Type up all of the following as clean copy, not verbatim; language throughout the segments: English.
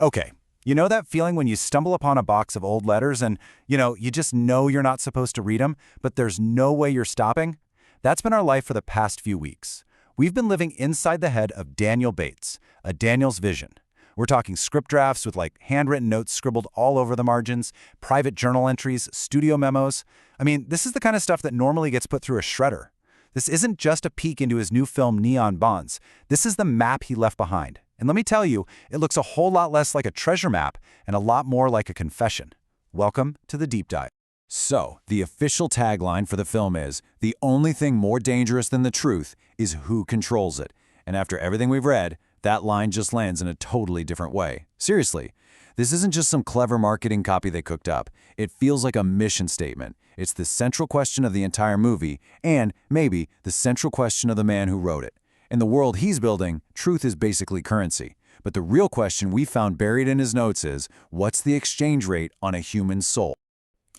Okay, you know that feeling when you stumble upon a box of old letters and, you just know you're not supposed to read them, but there's no way you're stopping? That's been our life for the past few weeks. We've been living inside the head of Daniel Bates, a Daniel's vision. We're talking script drafts with handwritten notes scribbled all over the margins, private journal entries, studio memos. I mean, this is the kind of stuff that normally gets put through a shredder. This isn't just a peek into his new film Neon Bonds. This is the map he left behind. And let me tell you, it looks a whole lot less like a treasure map and a lot more like a confession. Welcome to the Deep Dive. So, the official tagline for the film is, "The only thing more dangerous than the truth is who controls it." And after everything we've read, that line just lands in a totally different way. Seriously, this isn't just some clever marketing copy they cooked up. It feels like a mission statement. It's the central question of the entire movie, and, maybe, the central question of the man who wrote it. In the world he's building, truth is basically currency. But the real question we found buried in his notes is, what's the exchange rate on a human soul?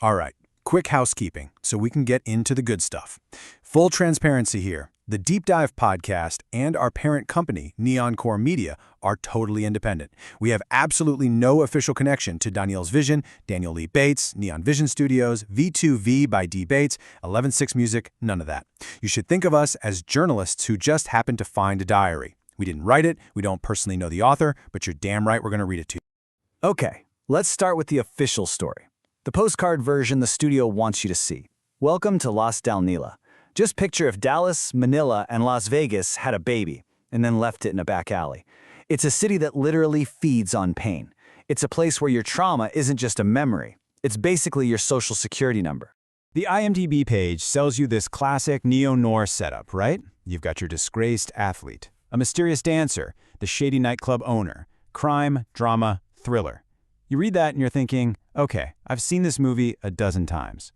All right, quick housekeeping so we can get into the good stuff. Full transparency here. The Deep Dive podcast and our parent company, Neon Core Media, are totally independent. We have absolutely no official connection to Daniel's Vision, Daniel Lee Bates, Neon Vision Studios, V2V by D. Bates, 11/6 Music, none of that. You should think of us as journalists who just happened to find a diary. We didn't write it, we don't personally know the author, but you're damn right we're going to read it to you. Okay, let's start with the official story. The postcard version the studio wants you to see. Welcome to Las Dalnila. Just picture if Dallas, Manila, and Las Vegas had a baby, and then left it in a back alley. It's a city that literally feeds on pain. It's a place where your trauma isn't just a memory. It's basically your social security number. The IMDb page sells you this classic neo-noir setup, right? You've got your disgraced athlete, a mysterious dancer, the shady nightclub owner, crime, drama, thriller. You read that and you're thinking, okay, I've seen this movie a dozen times.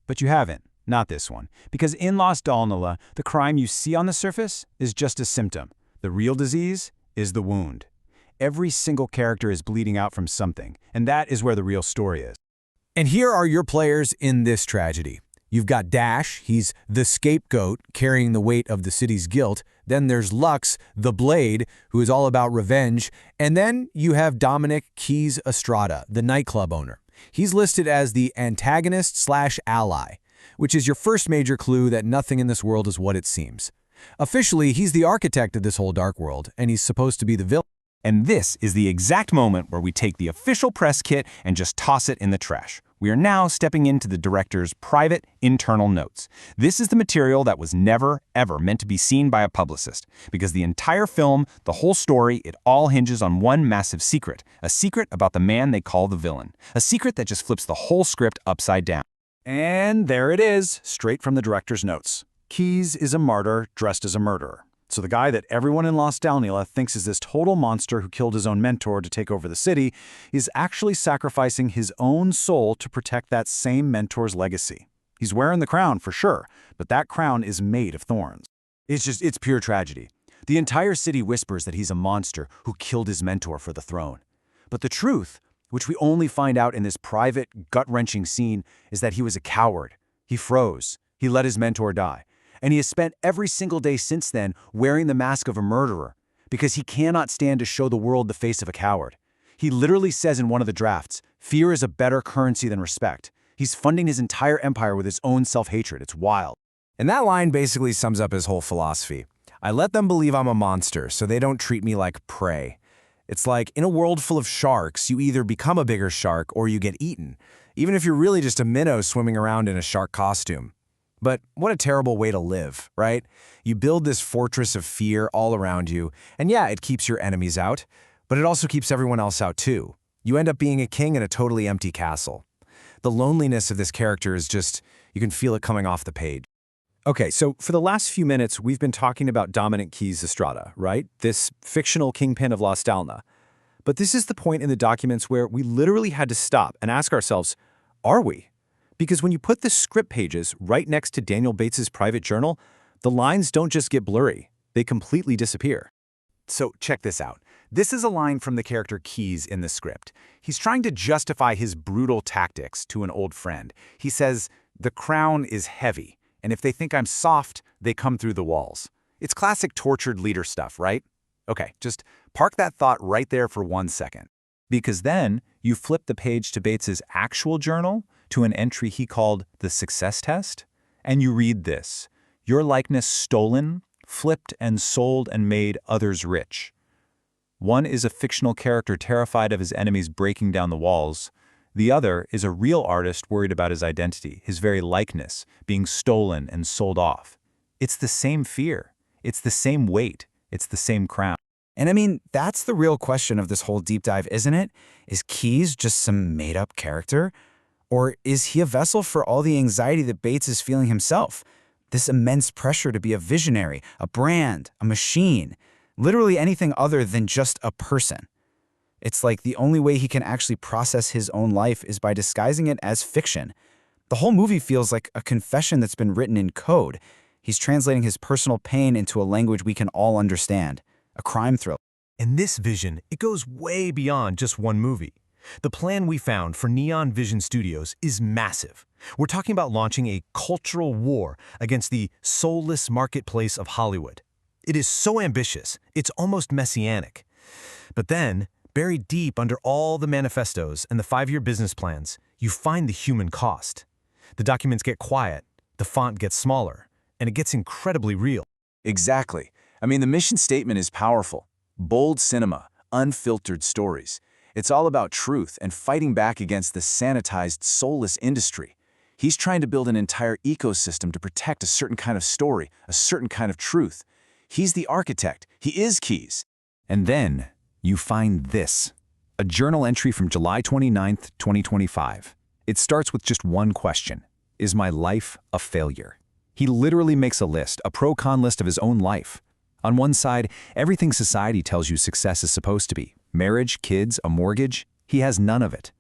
But you haven't. Not this one. Because in Las Dalnila, the crime you see on the surface is just a symptom. The real disease is the wound. Every single character is bleeding out from something, and that is where the real story is. And here are your players in this tragedy. You've got Dash, he's the scapegoat carrying the weight of the city's guilt. Then there's Lux, the Blade, who is all about revenge. And then you have Dominic Keys Estrada, the nightclub owner. He's listed as the antagonist/ally, which is your first major clue that nothing in this world is what it seems. Officially, he's the architect of this whole dark world, and he's supposed to be the villain. And this is the exact moment where we take the official press kit and just toss it in the trash. We are now stepping into the director's private, internal notes. This is the material that was never, ever meant to be seen by a publicist, because the entire film, the whole story, it all hinges on one massive secret, a secret about the man they call the villain, a secret that just flips the whole script upside down. And there it is, straight from the director's notes. Keys is a martyr dressed as a murderer. So the guy that everyone in Las Dalnila thinks is this total monster who killed his own mentor to take over the city is actually sacrificing his own soul to protect that same mentor's legacy. He's wearing the crown for sure, but that crown is made of thorns. It's pure tragedy. The entire city whispers that he's a monster who killed his mentor for the throne. But the truth, which we only find out in this private, gut-wrenching scene, is that he was a coward. He froze. He let his mentor die. And he has spent every single day since then wearing the mask of a murderer, because he cannot stand to show the world the face of a coward. He literally says in one of the drafts, fear is a better currency than respect. He's funding his entire empire with his own self-hatred. It's wild. And that line basically sums up his whole philosophy. I let them believe I'm a monster so they don't treat me like prey. It's like, in a world full of sharks, you either become a bigger shark or you get eaten, even if you're really just a minnow swimming around in a shark costume. But what a terrible way to live, right? You build this fortress of fear all around you, and yeah, it keeps your enemies out, but it also keeps everyone else out too. You end up being a king in a totally empty castle. The loneliness of this character is just, you can feel it coming off the page. Okay, so for the last few minutes, we've been talking about Dominic Keys Estrada, right? This fictional kingpin of Las Dalnila. But this is the point in the documents where we literally had to stop and ask ourselves, are we? Because when you put the script pages right next to Daniel Bates's private journal, the lines don't just get blurry, they completely disappear. So check this out. This is a line from the character Keys in the script. He's trying to justify his brutal tactics to an old friend. He says, "The crown is heavy, and if they think I'm soft, they come through the walls." It's classic tortured leader stuff, right? Okay, just park that thought right there for 1 second. Because then you flip the page to Bates's actual journal, to an entry he called the success test, and you read this: your likeness stolen, flipped and sold and made others rich. One is a fictional character terrified of his enemies breaking down the walls. The other is a real artist worried about his identity, his very likeness, being stolen and sold off. It's the same fear. It's the same weight. It's the same crown. And I mean, that's the real question of this whole deep dive, isn't it? Is Keyes just some made-up character? Or is he a vessel for all the anxiety that Bates is feeling himself? This immense pressure to be a visionary, a brand, a machine, literally anything other than just a person. It's like the only way he can actually process his own life is by disguising it as fiction. The whole movie feels like a confession that's been written in code. He's translating his personal pain into a language we can all understand. A crime thriller. In this vision, it goes way beyond just one movie. The plan we found for Neon Vision Studios is massive. We're talking about launching a cultural war against the soulless marketplace of Hollywood. It is so ambitious, it's almost messianic. But then, buried deep under all the manifestos and the 5-year business plans, you find the human cost. The documents get quiet, the font gets smaller, and it gets incredibly real. Exactly. I mean, the mission statement is powerful. Bold cinema, unfiltered stories. It's all about truth and fighting back against the sanitized, soulless industry. He's trying to build an entire ecosystem to protect a certain kind of story, a certain kind of truth. He's the architect. He is Keyes. And then you find this, a journal entry from July 29th, 2025. It starts with just one question: is my life a failure? He literally makes a list, a pro-con list of his own life. On one side, everything society tells you success is supposed to be: marriage, kids, a mortgage. He has none of it.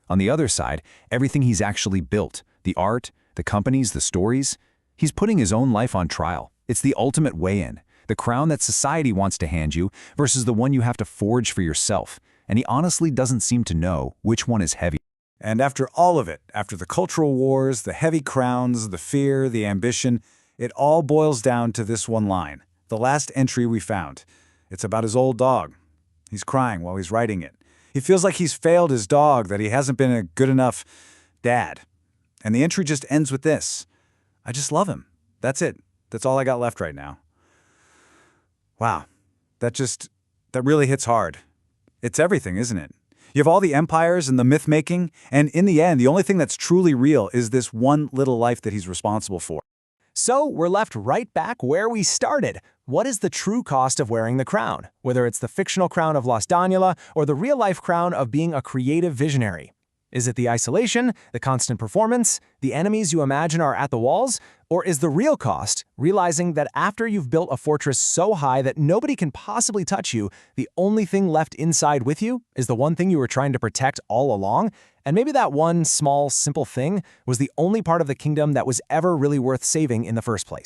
On the other side, everything he's actually built, the art, the companies, the stories. He's putting his own life on trial. It's the ultimate weigh-in, the crown that society wants to hand you versus the one you have to forge for yourself. And he honestly doesn't seem to know which one is heavy. And after all of it, after the cultural wars, the heavy crowns, the fear, the ambition, it all boils down to this one line. The last entry we found. It's about his old dog. He's crying while he's writing it. He feels like he's failed his dog, that he hasn't been a good enough dad. And the entry just ends with this: I just love him. That's it. That's all I got left right now. Wow. That really hits hard. It's everything, isn't it? You have all the empires and the myth-making, and in the end, the only thing that's truly real is this one little life that he's responsible for. So we're left right back where we started. What is the true cost of wearing the crown? Whether it's the fictional crown of Las Dalnila or the real-life crown of being a creative visionary. Is it the isolation, the constant performance, the enemies you imagine are at the walls? Or is the real cost realizing that after you've built a fortress so high that nobody can possibly touch you, the only thing left inside with you is the one thing you were trying to protect all along? And maybe that one small, simple thing was the only part of the kingdom that was ever really worth saving in the first place.